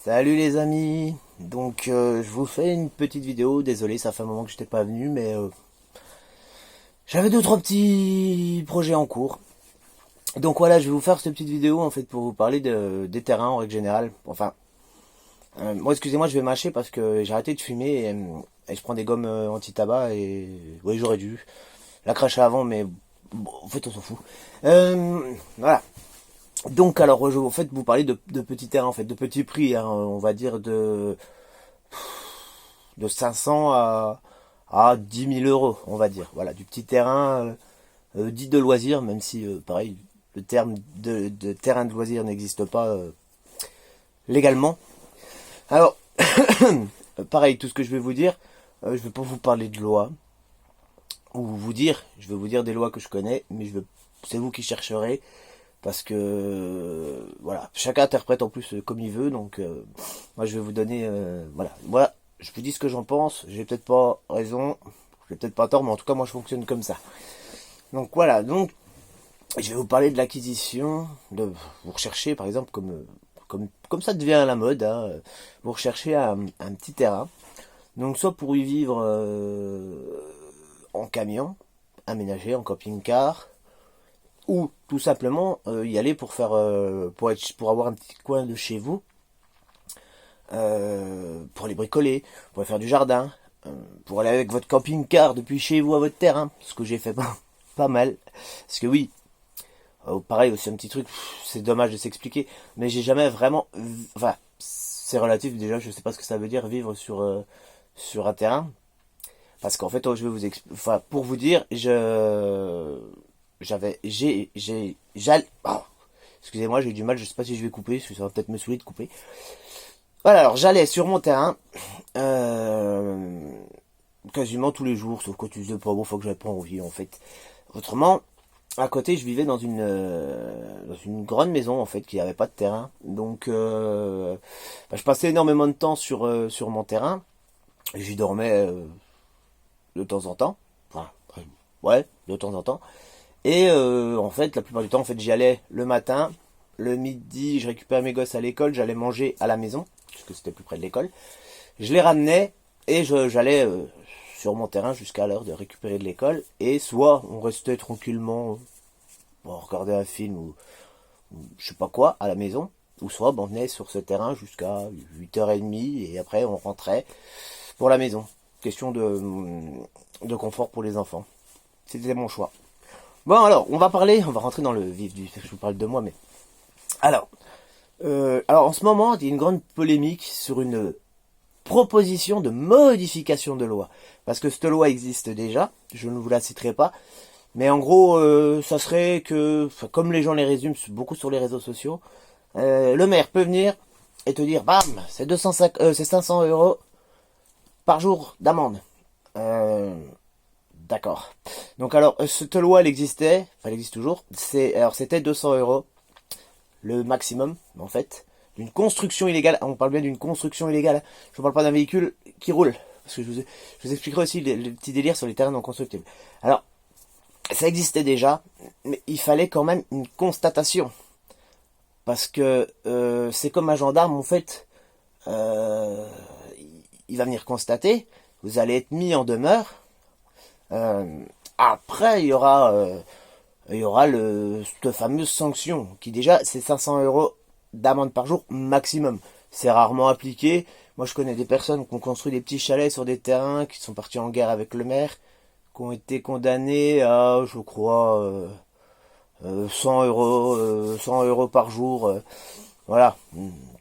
Salut les amis, donc je vous fais une petite vidéo, désolé ça fait un moment que je n'étais pas venu mais j'avais deux trois petits projets en cours. Donc voilà, je vais vous faire cette petite vidéo en fait pour vous parler des terrains en règle générale. Enfin, moi excusez-moi je vais mâcher parce que j'ai arrêté de fumer et je prends des gommes anti-tabac et oui j'aurais dû la cracher avant mais bon, en fait on s'en fout. Voilà. Donc alors je vais en fait vous parler de petits terrains en fait, de petits prix, hein, on va dire de 500 à 10 000 euros, on va dire. Voilà, du petit terrain dit de loisir, même si, pareil, le terme de terrain de loisir n'existe pas légalement. Alors, pareil, tout ce que je vais vous dire, je vais pas vous parler de loi, ou vous dire, je vais vous dire des lois que je connais, mais c'est vous qui chercherez, parce que, voilà, chacun interprète en plus comme il veut, donc moi je vais vous donner, voilà, je vous dis ce que j'en pense, j'ai peut-être pas raison, j'ai peut-être pas tort, mais en tout cas moi je fonctionne comme ça. Donc voilà, donc je vais vous parler de l'acquisition, vous recherchez par exemple comme ça devient à la mode, hein, vous recherchez un petit terrain, donc soit pour y vivre en camion, aménagé en camping-car, ou tout simplement y aller pour faire pour avoir un petit coin de chez vous, pour aller bricoler, pour aller faire du jardin, pour aller avec votre camping-car depuis chez vous à votre terrain, ce que j'ai fait pas mal, parce que oui, pareil aussi un petit truc, c'est dommage de s'expliquer, mais j'ai jamais vraiment, enfin c'est relatif déjà, je sais pas ce que ça veut dire vivre sur un terrain, parce qu'en fait je vais enfin pour vous dire, excusez-moi, j'ai eu du mal, je sais pas si je vais couper, parce que ça va peut-être me saouler de couper. Voilà, alors j'allais sur mon terrain, quasiment tous les jours, sauf quand tu disais pas bon, faut que j'aille pas envie en fait. Autrement, à côté, je vivais dans une grande maison en fait qui n'avait pas de terrain, donc je passais énormément de temps sur mon terrain. J'y dormais de temps en temps, enfin ouais, de temps en temps. Et en fait, la plupart du temps, en fait, j'y allais le matin, le midi, je récupérais mes gosses à l'école, j'allais manger à la maison, puisque c'était plus près de l'école. Je les ramenais et j'allais sur mon terrain jusqu'à l'heure de récupérer de l'école. Et soit on restait tranquillement, on regardait un film ou je sais pas quoi à la maison, ou soit on venait sur ce terrain jusqu'à 8h30 et après on rentrait pour la maison. Question de confort pour les enfants. C'était mon choix. Bon alors, on va rentrer dans le vif du... Je vous parle de moi, mais... Alors en ce moment, il y a une grande polémique sur une proposition de modification de loi. Parce que cette loi existe déjà, je ne vous la citerai pas, mais en gros, ça serait que, enfin, comme les gens les résument beaucoup sur les réseaux sociaux, le maire peut venir et te dire, bam, c'est 500 euros par jour d'amende. D'accord. Donc alors, cette loi, elle existait, enfin elle existe toujours, alors c'était 200 euros, le maximum, en fait, d'une construction illégale. On parle bien d'une construction illégale, je ne parle pas d'un véhicule qui roule, parce que je vous expliquerai aussi le petit délire sur les terrains non constructibles. Alors, ça existait déjà, mais il fallait quand même une constatation, parce que c'est comme un gendarme, en fait, euh, il va venir constater, vous allez être mis en demeure. Après, il y aura cette fameuse sanction qui déjà c'est 500 euros d'amende par jour maximum. C'est rarement appliqué. Moi, je connais des personnes qui ont construit des petits chalets sur des terrains, qui sont partis en guerre avec le maire, qui ont été condamnés à, je crois, 100 euros par jour. Voilà,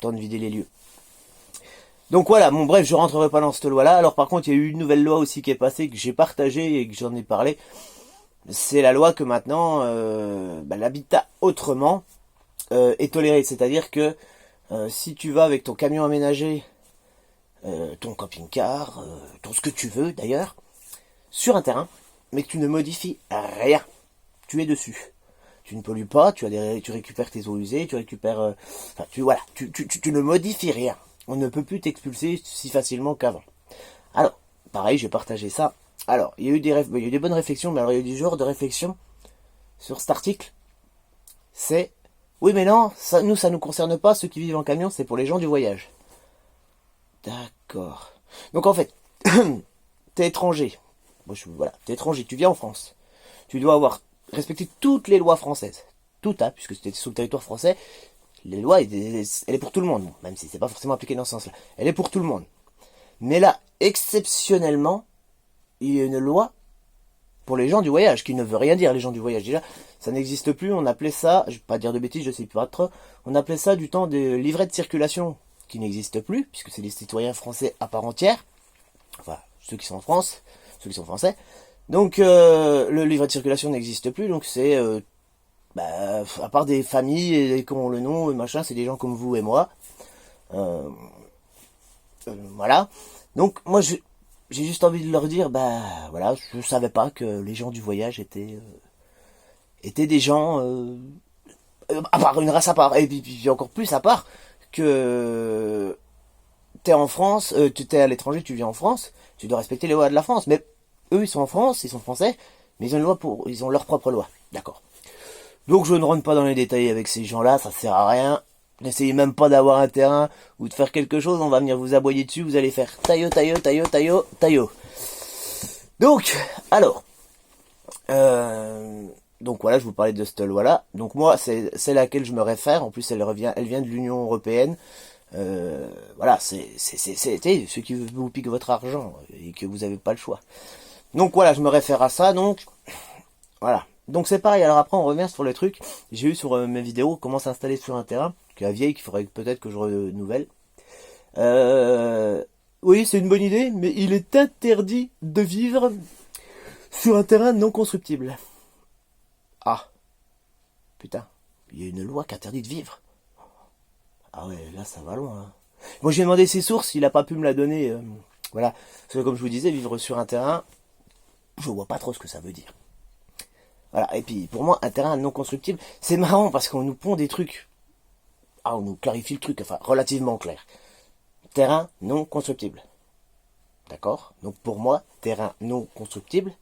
temps de vider les lieux. Donc voilà, bon bref, je rentrerai pas dans cette loi-là. Alors par contre, il y a eu une nouvelle loi aussi qui est passée, que j'ai partagée et que j'en ai parlé. C'est la loi que maintenant, l'habitat autrement est toléré. C'est-à-dire que si tu vas avec ton camion aménagé, ton camping-car, ton ce que tu veux d'ailleurs, sur un terrain, mais que tu ne modifies rien, tu es dessus. Tu ne pollues pas, tu récupères tes eaux usées, tu récupères, voilà, tu ne modifies rien. On ne peut plus t'expulser si facilement qu'avant. Alors, pareil, j'ai partagé ça. Alors, il y a eu des bonnes réflexions, mais alors il y a eu des genres de réflexions sur cet article. C'est, oui mais non, ça nous concerne pas, ceux qui vivent en camion, c'est pour les gens du voyage. D'accord. Donc en fait, t'es étranger. Moi, voilà, t'es étranger, tu viens en France. Tu dois avoir respecté toutes les lois françaises. Toutes, hein, puisque c'était sur le territoire français. Les lois, elle est pour tout le monde. Bon, même si c'est pas forcément appliqué dans ce sens-là. Elle est pour tout le monde. Mais là, exceptionnellement, il y a une loi pour les gens du voyage, qui ne veut rien dire, les gens du voyage. Déjà, ça n'existe plus, on appelait ça, je vais pas dire de bêtises, je sais pas trop, on appelait ça du temps des livrets de circulation, qui n'existe plus, puisque c'est des citoyens français à part entière, enfin, ceux qui sont en France, ceux qui sont français. Donc, le livret de circulation n'existe plus, donc c'est, à part des familles, et qui ont le nom, et machin, c'est des gens comme vous et moi. Voilà. Donc, moi, j'ai juste envie de leur dire, voilà, je savais pas que les gens du voyage étaient des gens à part, une race à part, et puis encore plus à part que t'es en France, tu t'es à l'étranger, tu viens en France, tu dois respecter les lois de la France. Mais eux, ils sont en France, ils sont français, mais ils ont une loi ils ont leur propre loi, d'accord. Donc je ne rentre pas dans les détails avec ces gens-là, ça sert à rien. N'essayez même pas d'avoir un terrain ou de faire quelque chose, on va venir vous aboyer dessus, vous allez faire taillot, taillot, taillot, taillot, taillot. Donc, alors, donc voilà, je vous parlais de cette loi-là. Donc moi, c'est laquelle je me réfère. En plus, elle vient de l'Union européenne. Voilà, c'est ceux qui vous piquent votre argent et que vous n'avez pas le choix. Donc voilà, je me réfère à ça. Donc voilà. Donc c'est pareil. Alors après, on revient sur le truc. J'ai eu sur mes vidéos comment s'installer sur un terrain, qui est vieille, qu'il faudrait peut-être que je renouvelle. Oui, c'est une bonne idée, mais il est interdit de vivre sur un terrain non constructible. Ah, putain, il y a une loi qui interdit de vivre. Ah ouais, là ça va loin. Hein. Moi j'ai demandé ses sources, il a pas pu me la donner. Voilà, parce que comme je vous disais, vivre sur un terrain, je vois pas trop ce que ça veut dire. Voilà, et puis pour moi, un terrain non constructible, c'est marrant parce qu'on nous pond des trucs. Ah, on nous clarifie le truc, enfin relativement clair. Terrain non constructible. D'accord. Donc pour moi, terrain non constructible,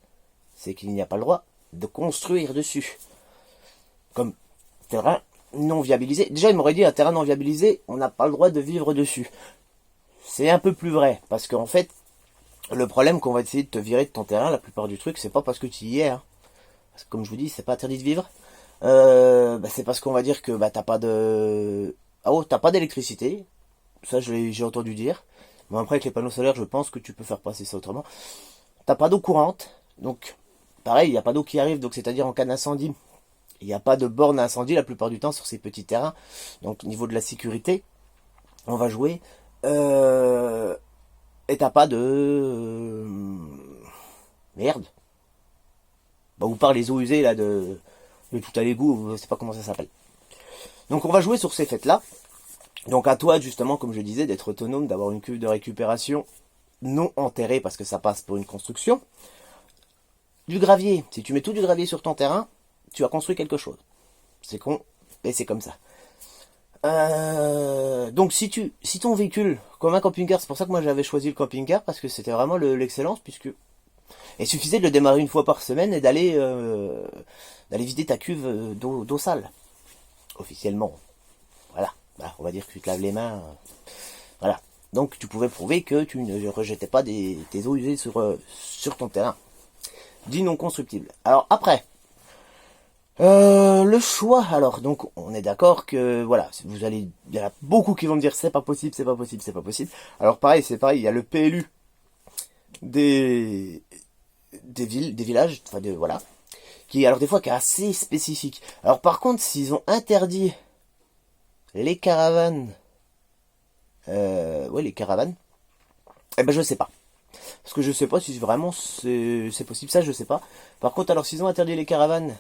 c'est qu'il n'y a pas le droit de construire dessus. Comme terrain non viabilisé. Déjà, il m'aurait dit un terrain non viabilisé, on n'a pas le droit de vivre dessus. C'est un peu plus vrai, parce qu'en fait, le problème qu'on va essayer de te virer de ton terrain, la plupart du truc, c'est pas parce que tu y es. Hein. Parce que comme je vous dis, c'est pas interdit de vivre. C'est parce qu'on va dire que t'as pas de... Ah oh, t'as pas d'électricité. Ça, j'ai entendu dire. Bon, après, avec les panneaux solaires, je pense que tu peux faire passer ça autrement. T'as pas d'eau courante. Donc, pareil, il n'y a pas d'eau qui arrive. Donc, c'est-à-dire en cas d'incendie, il n'y a pas de borne à incendie la plupart du temps sur ces petits terrains. Donc, au niveau de la sécurité, on va jouer. Et t'as pas de... Merde. Ou par les eaux usées, là, de tout à l'égout, je sais pas comment ça s'appelle. Donc, on va jouer sur ces fêtes-là. Donc, à toi, justement, comme je disais, d'être autonome, d'avoir une cuve de récupération non enterrée, parce que ça passe pour une construction. Du gravier. Si tu mets tout du gravier sur ton terrain, tu as construit quelque chose. C'est con, et c'est comme ça. Donc si ton véhicule, comme un camping-car, c'est pour ça que moi j'avais choisi le camping-car, parce que c'était vraiment l'excellence, puisque il suffisait de le démarrer une fois par semaine et d'aller vider ta cuve d'eau sale. Officiellement. Voilà. On va dire que tu te laves les mains. Voilà. Donc tu pouvais prouver que tu ne rejetais pas tes eaux usées sur ton terrain. Dit non constructible. Alors après, le choix, alors, donc, on est d'accord que, voilà, il y en a beaucoup qui vont me dire c'est pas possible, c'est pas possible, c'est pas possible. Alors pareil, c'est pareil, il y a le PLU des villes, des villages, enfin voilà, alors des fois qui est assez spécifique. Alors par contre, s'ils ont interdit les caravanes, les caravanes, je sais pas. Parce que je sais pas si vraiment c'est possible, ça je sais pas. Par contre, alors s'ils ont interdit les caravanes,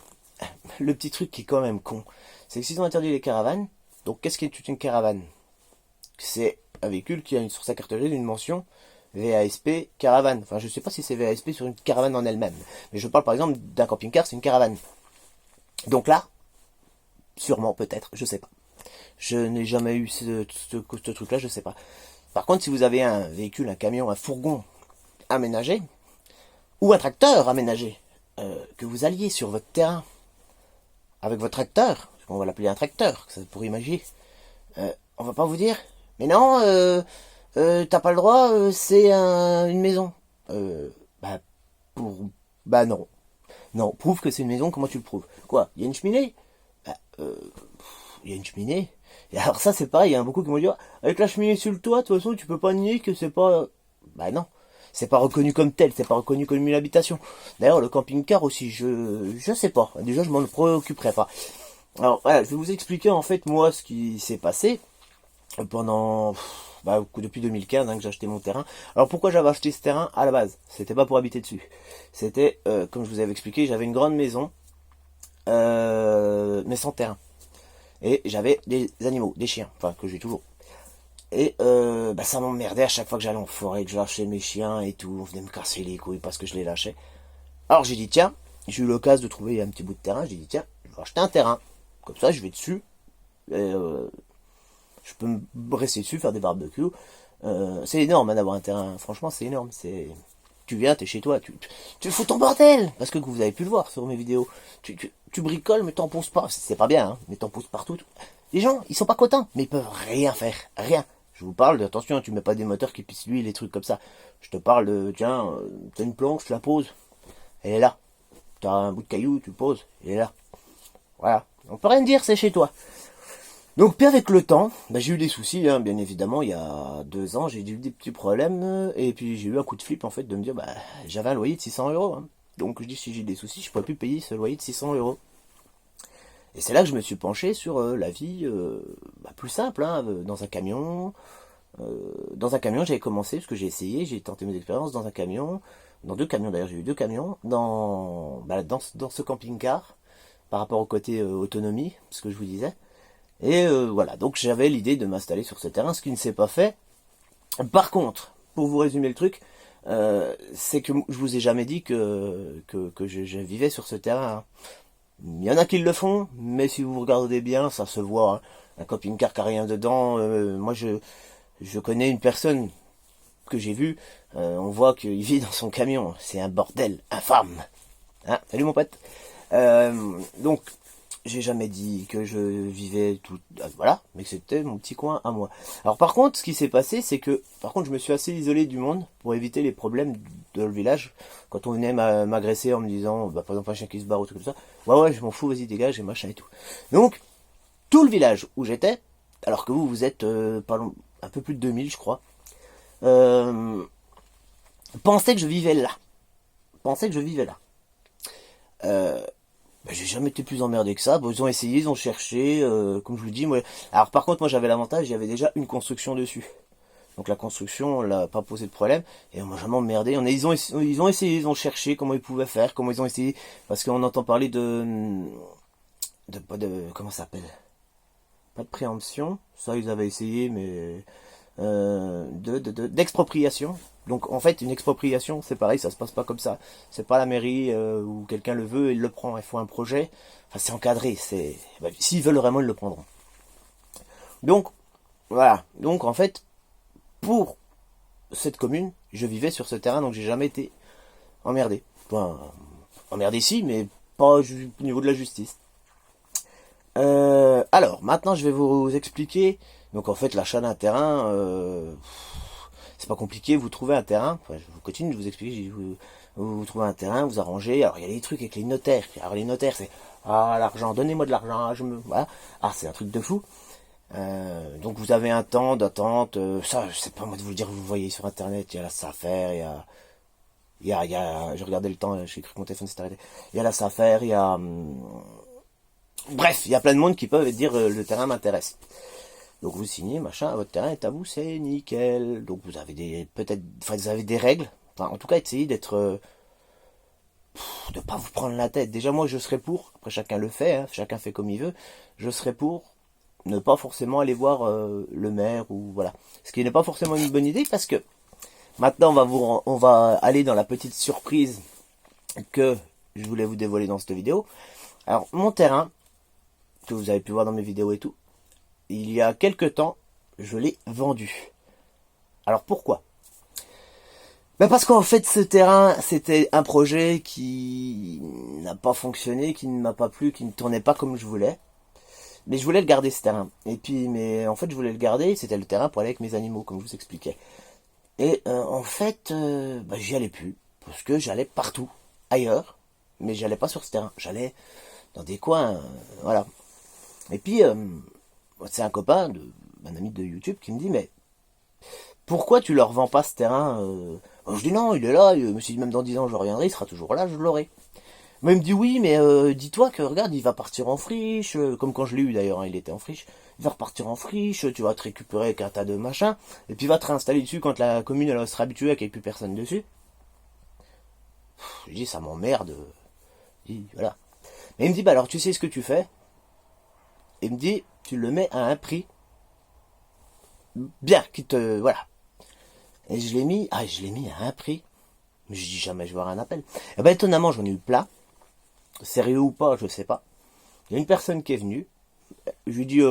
le petit truc qui est quand même con, c'est que s'ils ont interdit les caravanes, donc qu'est-ce qu'est une caravane? C'est un véhicule qui a sur sa carte grise une mention VASP caravane. Enfin, je sais pas si c'est VASP sur une caravane en elle-même, mais je parle par exemple d'un camping-car, c'est une caravane. Donc là, sûrement, peut-être, je sais pas. Je n'ai jamais eu ce truc-là, je sais pas. Par contre, si vous avez un véhicule, un camion, un fourgon aménagé, ou un tracteur aménagé, que vous alliez sur votre terrain, avec votre tracteur, on va l'appeler un tracteur, ça pour imaginer, on va pas vous dire, mais non, T'as pas le droit, c'est une maison. Bah, pour... Bah non. Non, prouve que c'est une maison, comment tu le prouves? Quoi, il y a une cheminée? Bah, il y a une cheminée. Et alors ça, c'est pareil, il y en a beaucoup qui vont dire, avec la cheminée sur le toit, de toute façon, tu peux pas nier que c'est pas... Bah non. C'est pas reconnu comme tel, c'est pas reconnu comme une habitation. D'ailleurs, le camping-car aussi, je sais pas. Déjà, je m'en préoccuperai pas. Alors, voilà, je vais vous expliquer, en fait, moi, ce qui s'est passé pendant... Bah, depuis 2015 que j'ai acheté mon terrain. Alors pourquoi j'avais acheté ce terrain à la base? C'était pas pour habiter dessus. C'était, comme je vous avais expliqué, j'avais une grande maison, mais sans terrain. Et j'avais des animaux, des chiens, enfin que j'ai toujours. Et bah, ça m'emmerdait à chaque fois que j'allais en forêt, que je lâchais mes chiens et tout. On venait me casser les couilles parce que je les lâchais. Alors j'ai dit tiens, j'ai eu l'occasion de trouver un petit bout de terrain. J'ai dit tiens, je vais acheter un terrain. Comme ça, je vais dessus. Et, je peux me rester dessus, faire des barbecues. C'est énorme hein, d'avoir un terrain. Franchement, c'est énorme. Tu viens, t'es chez toi, tu fous ton bordel. Parce que vous avez pu le voir sur mes vidéos. Tu bricoles, mais t'en poses pas. C'est pas bien, hein, mais t'en poses partout. Les gens, ils sont pas contents, mais ils peuvent rien faire. Rien. Je vous parle attention, tu mets pas des moteurs qui pissent l'huile, les trucs comme ça. Je te parle de, tiens, t'as une planche, tu la poses. Elle est là. T'as un bout de caillou, tu le poses. Elle est là. Voilà. On peut rien dire, c'est chez toi. Donc, puis avec le temps, bah, j'ai eu des soucis, hein, bien évidemment, il y a 2 ans, j'ai eu des petits problèmes, et puis j'ai eu un coup de flip, en fait, de me dire, bah, j'avais un loyer de 600 euros, hein. Donc, je dis, si j'ai des soucis, je ne pourrais plus payer ce loyer de 600 euros. Et c'est là que je me suis penché sur la vie bah, plus simple, hein, dans un camion. Dans un camion, j'avais commencé, parce que j'ai essayé, j'ai tenté mes expériences dans un camion, dans 2 camions d'ailleurs, j'ai eu 2 camions, dans ce camping-car, par rapport au côté autonomie, ce que je vous disais. Et voilà, donc j'avais l'idée de m'installer sur ce terrain, ce qui ne s'est pas fait. Par contre, pour vous résumer le truc, c'est que je vous ai jamais dit que je vivais sur ce terrain, hein. Il y en a qui le font, mais si vous regardez bien, ça se voit, hein. Un camping-car qui a rien dedans. Moi, je connais une personne que j'ai vue, on voit qu'il vit dans son camion. C'est un bordel infâme. Hein, salut mon pote. Donc, j'ai jamais dit que je vivais tout, voilà, mais que c'était mon petit coin à moi. Alors par contre, ce qui s'est passé, c'est que, par contre, je me suis assez isolé du monde pour éviter les problèmes de le village. Quand on venait m'agresser en me disant, bah, par exemple, un chien qui se barre ou tout comme ça, ouais, je m'en fous, vas-y, dégage, et machin et tout. Donc, tout le village où j'étais, alors que vous êtes un peu plus de 2000, je crois, euh, pensait que je vivais là. Pensait que je vivais là. Bah, j'ai jamais été plus emmerdé que ça. Bon, ils ont essayé, ils ont cherché, comme je vous dis. Moi... Alors par contre, moi j'avais l'avantage, il y avait déjà une construction dessus. Donc la construction, on l'a pas posé de problème. Et on m'a jamais emmerdé. Ils ont essayé, ils ont cherché comment ils pouvaient faire, comment ils ont essayé. Parce qu'on entend parler comment ça s'appelle? Pas de préemption. Ça, ils avaient essayé, mais d'expropriation. Donc en fait, une expropriation, c'est pareil, ça se passe pas comme ça. C'est pas la mairie où quelqu'un le veut et il le prend. Il faut un projet. Enfin, c'est encadré. Bah, s'ils veulent vraiment, ils le prendront. Donc voilà. Donc en fait, pour cette commune, je vivais sur ce terrain, donc j'ai jamais été emmerdé. Enfin, emmerdé si, mais pas au niveau de la justice. Alors, maintenant, je vais vous expliquer. Donc, en fait, l'achat d'un terrain, c'est pas compliqué. Vous trouvez un terrain. Enfin, je vous continue de vous expliquer. Vous trouvez un terrain, vous arrangez. Alors, il y a des trucs avec les notaires. Alors, les notaires, c'est l'argent, donnez-moi de l'argent. Voilà. Ah, c'est un truc de fou. Donc, vous avez un temps d'attente. Ça, je sais pas moi de vous le dire. Vous voyez sur Internet, il y a la SAFER, j'ai regardé le temps. J'ai cru que mon téléphone s'est arrêté. Il y a la SAFER, il y a bref, il y a plein de monde qui peuvent dire le terrain m'intéresse. Donc vous signez, machin, votre terrain est à vous, c'est nickel. Donc vous avez vous avez des règles. Enfin, en tout cas, essayez de pas vous prendre la tête. Déjà, moi, je serais pour. Après, chacun le fait, hein, chacun fait comme il veut. Je serais pour ne pas forcément aller voir le maire ou voilà. Ce qui n'est pas forcément une bonne idée parce que maintenant, on va aller dans la petite surprise que je voulais vous dévoiler dans cette vidéo. Alors, mon terrain, que vous avez pu voir dans mes vidéos et tout, il y a quelques temps, je l'ai vendu. Alors pourquoi? Ben parce qu'en fait ce terrain, c'était un projet qui n'a pas fonctionné, qui ne m'a pas plu, qui ne tournait pas comme je voulais. Mais je voulais le garder ce terrain. Et puis, mais en fait, je voulais le garder. C'était le terrain pour aller avec mes animaux, comme je vous expliquais. Et en fait, bah, j'y allais plus parce que j'allais partout, ailleurs, mais j'allais pas sur ce terrain. J'allais dans des coins, voilà. Et puis, c'est un copain, un ami de YouTube, qui me dit, mais pourquoi tu leur vends pas ce terrain Je dis non, il est là. Je me suis dit, même dans 10 ans, je reviendrai, il sera toujours là, je l'aurai. Moi, il me dit oui, mais dis-toi que regarde, il va partir en friche, comme quand je l'ai eu d'ailleurs, hein, il était en friche. Il va repartir en friche, tu vas te récupérer avec un tas de machins, et puis il va te réinstaller dessus quand la commune elle sera habituée qu'il n'y ait plus personne dessus. Je dis ça m'emmerde. Je dis voilà. Mais il me dit bah alors tu sais ce que tu fais. Il me dit tu le mets à un prix bien qui te voilà. Et je l'ai mis à un prix. Mais je dis jamais je vais avoir un appel. Et ben étonnamment j'en ai eu plein. Sérieux ou pas, je sais pas. Il y a une personne qui est venue. Je lui dis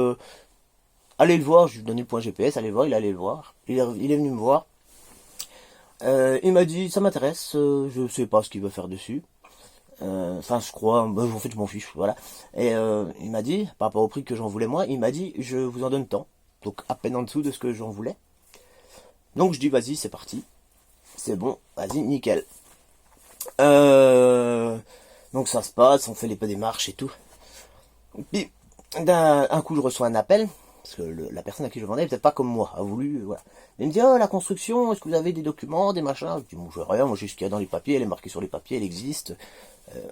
allez le voir, je lui ai donné le point GPS, allez le voir, il allait le voir. Il est venu me voir. Il m'a dit ça m'intéresse, je sais pas ce qu'il veut faire dessus. Enfin je crois, bah, en fait je m'en fiche, voilà. Et il m'a dit, par rapport au prix que j'en voulais moi, il m'a dit je vous en donne tant. Donc à peine en dessous de ce que j'en voulais. Donc je dis vas-y c'est parti. C'est bon, vas-y, nickel. Donc ça se passe, on fait les démarches et tout. Puis d'un coup je reçois un appel, parce que la personne à qui je vendais, peut-être pas comme moi, a voulu, voilà. Il me dit, oh la construction, est-ce que vous avez des documents, des machins? Je dis, bon, je vois rien, moi j'ai ce qu'il y a dans les papiers, elle est marquée sur les papiers, elle existe.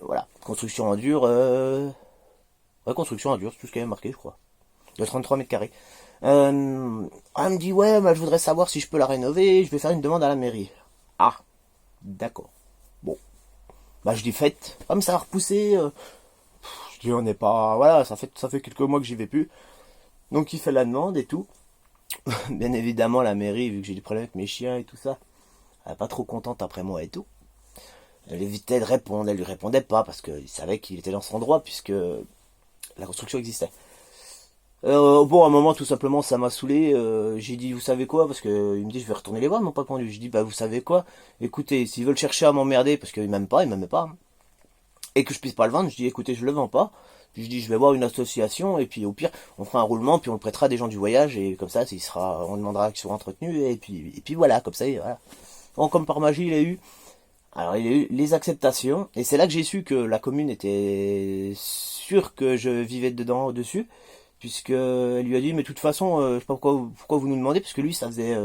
Voilà, construction en dur, ouais, construction en dur, c'est tout ce qui est marqué, je crois. De 33 mètres carrés. Elle me dit, ouais, bah, je voudrais savoir si je peux la rénover, je vais faire une demande à la mairie. Ah, d'accord. Bon, bah je dis faites, comme ça a repoussé. Je dis on n'est pas, voilà, ça fait quelques mois que j'y vais plus. Donc il fait la demande et tout. Bien évidemment la mairie, vu que j'ai des problèmes avec mes chiens et tout ça, elle est pas trop contente après moi et tout. Elle évitait de répondre, elle lui répondait pas parce qu'il savait qu'il était dans son droit puisque la construction existait. Bon, à un moment, tout simplement, ça m'a saoulé. J'ai dit, vous savez quoi? Parce que il me dit, je vais retourner les voir, ils m'ont pas répondu. J'ai dit, bah, vous savez quoi? Écoutez, s'ils veulent chercher à m'emmerder, parce qu'ils m'aiment pas, ils m'aiment pas, hein, et que je puisse pas le vendre, je dis, écoutez, je le vends pas. Puis je dis, je vais voir une association, et puis au pire, on fera un roulement, puis on le prêtera à des gens du voyage, et comme ça, on demandera qu'ils soient entretenus, et puis voilà, comme ça, voilà. Bon, comme par magie, il a eu les acceptations, et c'est là que j'ai su que la commune était sûre que je vivais dedans, dessus, puisque elle lui a dit, mais de toute façon, je sais pas pourquoi vous nous demandez, parce que lui, ça faisait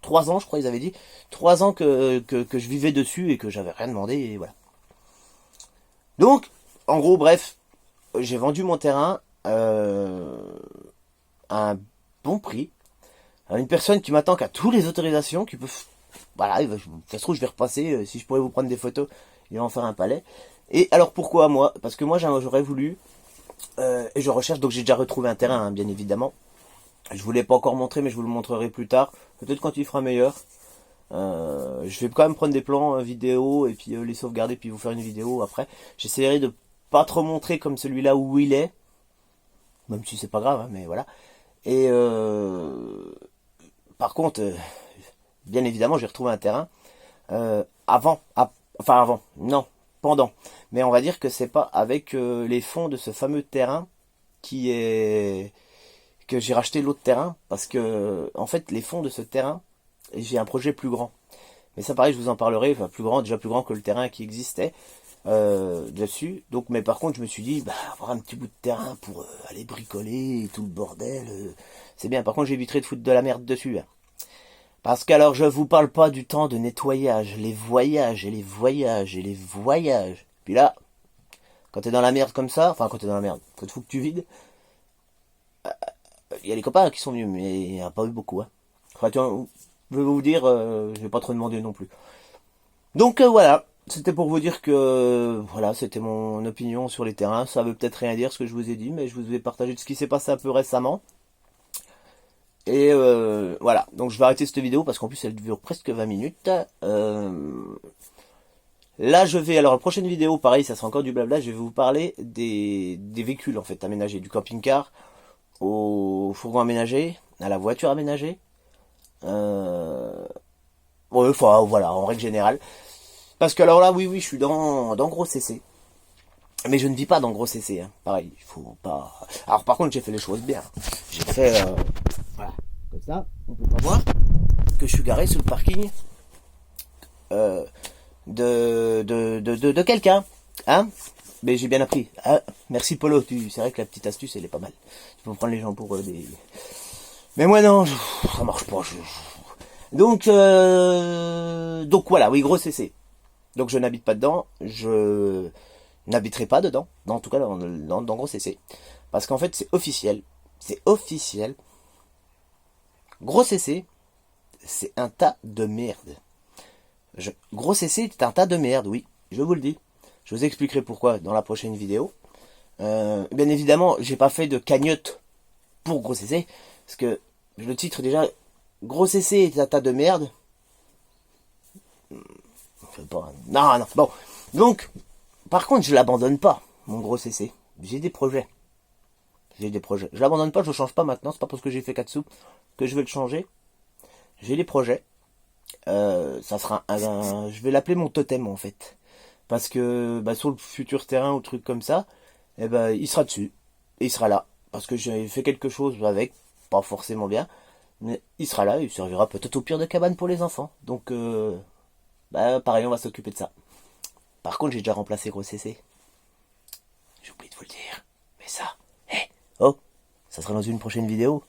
3 ans, je crois, ils avaient dit, 3 ans que je vivais dessus et que j'avais rien demandé, et voilà. Donc, en gros, bref, j'ai vendu mon terrain à un bon prix à une personne qui m'attend qu'à toutes les autorisations, qui peut, voilà, ça se trouve, je vais repasser, si je pourrais vous prendre des photos, il va en faire un palais. Et alors pourquoi moi? Parce que moi j'aurais voulu, et je recherche, donc j'ai déjà retrouvé un terrain, hein, bien évidemment. Je vous l'ai pas encore montré, mais je vous le montrerai plus tard, peut-être quand il fera meilleur. Je vais quand même prendre des plans vidéo et puis les sauvegarder puis vous faire une vidéo après. J'essaierai de pas trop montrer comme celui-là où il est, même si c'est pas grave, hein, mais voilà. Et par contre, bien évidemment, j'ai retrouvé un terrain enfin avant, non, pendant. Mais on va dire que c'est pas avec les fonds de ce fameux terrain qui est que j'ai racheté l'autre terrain parce que en fait les fonds de ce terrain, j'ai un projet plus grand. Mais ça pareil, je vous en parlerai, enfin plus grand, déjà plus grand que le terrain qui existait dessus. Donc, mais par contre, je me suis dit, bah, avoir un petit bout de terrain pour aller bricoler et tout le bordel, c'est bien. Par contre, j'éviterai de foutre de la merde dessus, hein. Parce qu'alors, je vous parle pas du temps de nettoyage, les voyages et les voyages et les voyages. Puis là, quand t'es dans la merde comme ça, enfin quand t'es dans la merde, quand il faut que tu vides, il y a les copains qui sont venus, mais il n'y en a pas eu beaucoup, hein. Enfin, je vais vous dire, je vais pas trop demander non plus. Donc voilà, c'était pour vous dire que voilà, c'était mon opinion sur les terrains. Ça veut peut-être rien dire ce que je vous ai dit, mais je vous ai partagé de ce qui s'est passé un peu récemment. Et voilà, donc je vais arrêter cette vidéo parce qu'en plus elle dure presque 20 minutes. Là alors la prochaine vidéo, pareil, ça sera encore du blabla, je vais vous parler des véhicules en fait aménagés, du camping-car au fourgon aménagé, à la voiture aménagée. Ouais, enfin voilà, en règle générale. Parce que alors là, oui, je suis dans gros CC. Mais je ne vis pas dans gros CC, hein. Pareil, il faut pas... Alors par contre, j'ai fait les choses bien. J'ai fait... voilà, comme ça, on peut pas voir que je suis garé sur le parking euh, de quelqu'un. Hein? Mais j'ai bien appris. Ah, merci Polo, c'est vrai que la petite astuce, elle est pas mal. Tu peux prendre les gens pour des... Mais moi non, ça marche pas. Donc voilà, oui, gros CC. Donc je n'habite pas dedans, je n'habiterai pas dedans, en tout cas dans gros CC. Parce qu'en fait c'est officiel. C'est officiel. Gros CC, c'est un tas de merde. Gros CC est un tas de merde, oui, je vous le dis. Je vous expliquerai pourquoi dans la prochaine vidéo. Bien évidemment, j'ai pas fait de cagnotte pour Gros CC, parce que le titre déjà, Gros CC est un tas de merde. Non, non, bon. Donc, par contre, je l'abandonne pas, mon Gros CC. J'ai des projets. J'ai des projets. Je l'abandonne pas, je le change pas maintenant, c'est pas parce que j'ai fait 4 sous que je vais le changer. J'ai des projets. Ça sera je vais l'appeler mon totem en fait. Parce que bah, sur le futur terrain ou truc comme ça, eh ben, il sera dessus. Et il sera là. Parce que j'ai fait quelque chose avec, pas forcément bien, mais il sera là, il servira peut-être au pire de cabane pour les enfants. Donc, bah, pareil, on va s'occuper de ça. Par contre, j'ai déjà remplacé Gros CC. J'ai oublié de vous le dire. Mais ça, oh, ça sera dans une prochaine vidéo.